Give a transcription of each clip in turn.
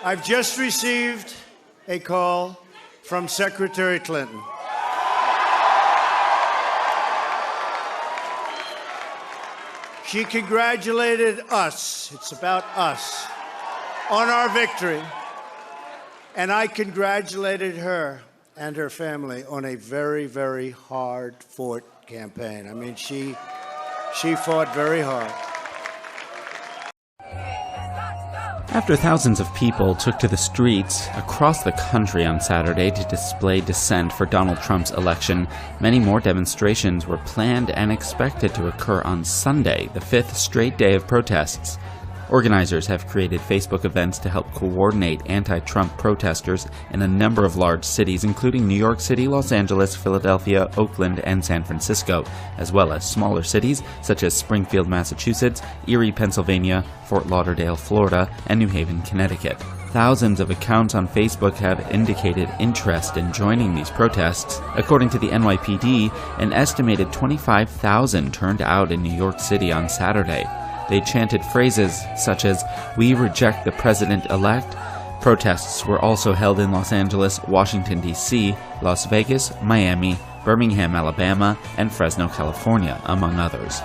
I've just received a call from Secretary Clinton. She congratulated us, it's about us, on our victory. And I congratulated her and her family on a very, very hard-fought campaign. I mean, she fought very hard. After thousands of people took to the streets across the country on Saturday to display dissent for Donald Trump's election, many more demonstrations were planned and expected to occur on Sunday, the fifth straight day of protests. Organizers have created Facebook events to help coordinate anti-Trump protesters in a number of large cities, including New York City, Los Angeles, Philadelphia, Oakland, and San Francisco, as well as smaller cities such as Springfield, Massachusetts, Erie, Pennsylvania, Fort Lauderdale, Florida, and New Haven, Connecticut. Thousands of accounts on Facebook have indicated interest in joining these protests. According to the NYPD, an estimated 25,000 turned out in New York City on Saturday. They chanted phrases such as, "We reject the president-elect." Protests were also held in Los Angeles, Washington, D.C., Las Vegas, Miami, Birmingham, Alabama, and Fresno, California, among others.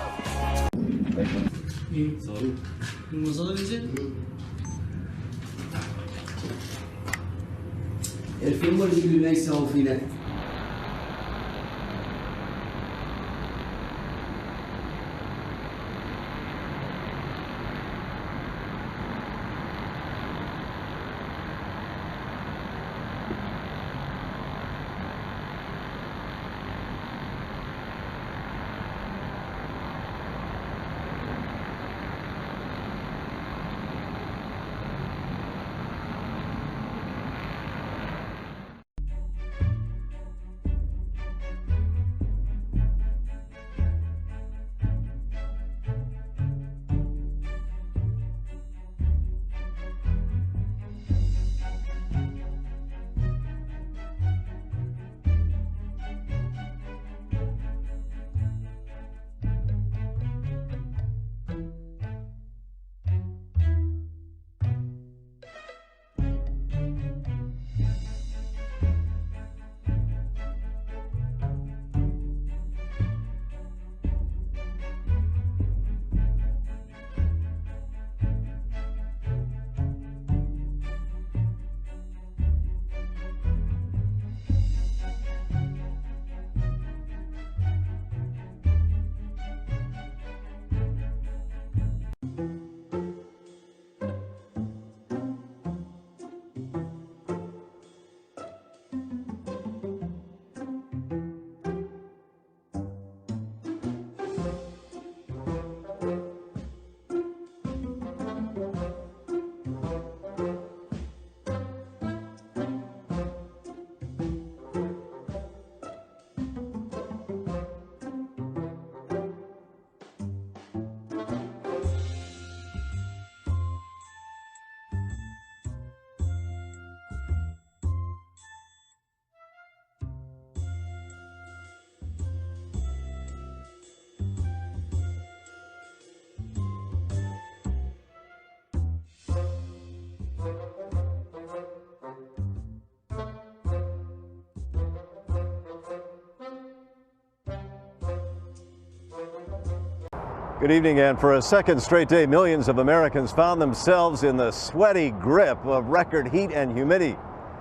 Good evening, and for a second straight day, millions of Americans found themselves in the sweaty grip of record heat and humidity.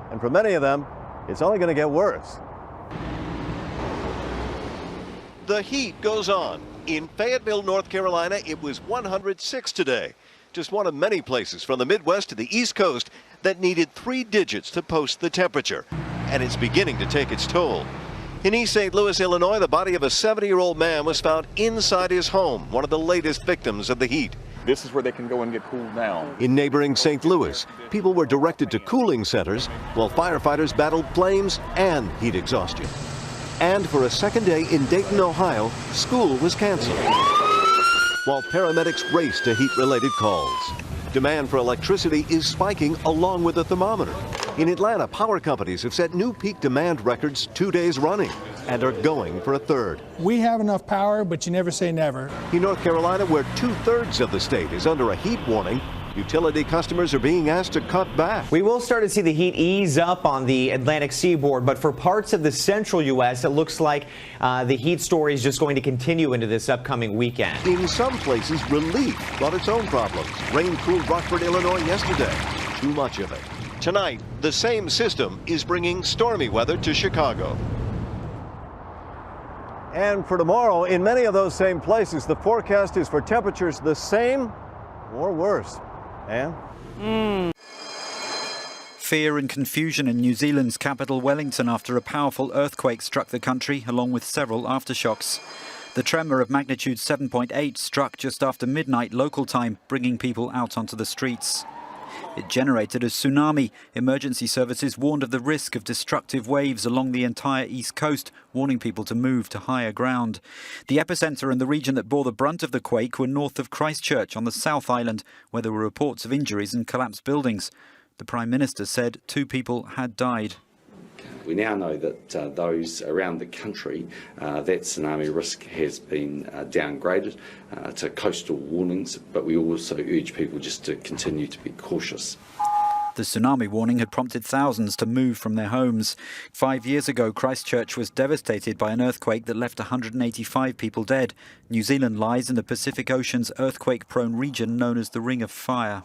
And for many of them, it's only going to get worse. The heat goes on. In Fayetteville, North Carolina, it was 106 today. Just one of many places from the Midwest to the East Coast that needed 3 digits to post the temperature. And it's beginning to take its toll. In East St. Louis, Illinois, the body of a 70-year-old man was found inside his home, one of the latest victims of the heat. This is where they can go and get cooled down. In neighboring St. Louis, people were directed to cooling centers while firefighters battled flames and heat exhaustion. And for a second day in Dayton, Ohio, school was canceled, while paramedics raced to heat-related calls. Demand for electricity is spiking along with the thermometer. In Atlanta, power companies have set new peak demand records 2 days running and are going for a third. We have enough power, but you never say never. In North Carolina, where 2/3 of the state is under a heat warning, Utility customers are being asked to cut back. We will start to see the heat ease up on the Atlantic seaboard, but for parts of the central U.S., it looks like the heat story is just going to continue into this upcoming weekend. In some places, relief brought its own problems. Rain cooled Rockford, Illinois yesterday. Too much of it. Tonight, the same system is bringing stormy weather to Chicago. And for tomorrow, in many of those same places, the forecast is for temperatures the same or worse. Anne? Fear and confusion in New Zealand's capital Wellington after a powerful earthquake struck the country, along with several aftershocks. The tremor of magnitude 7.8 struck just after midnight local time, bringing people out onto the streets. It generated a tsunami. Emergency services warned of the risk of destructive waves along the entire east coast, warning people to move to higher ground. The epicenter and the region that bore the brunt of the quake were north of Christchurch on the South Island, where there were reports of injuries and collapsed buildings. The Prime Minister said 2 people had died. We now know that those around the country, that tsunami risk has been downgraded to coastal warnings, but we also urge people just to continue to be cautious. The tsunami warning had prompted thousands to move from their homes. 5 years ago, Christchurch was devastated by an earthquake that left 185 people dead. New Zealand lies in the Pacific Ocean's earthquake-prone region known as the Ring of Fire.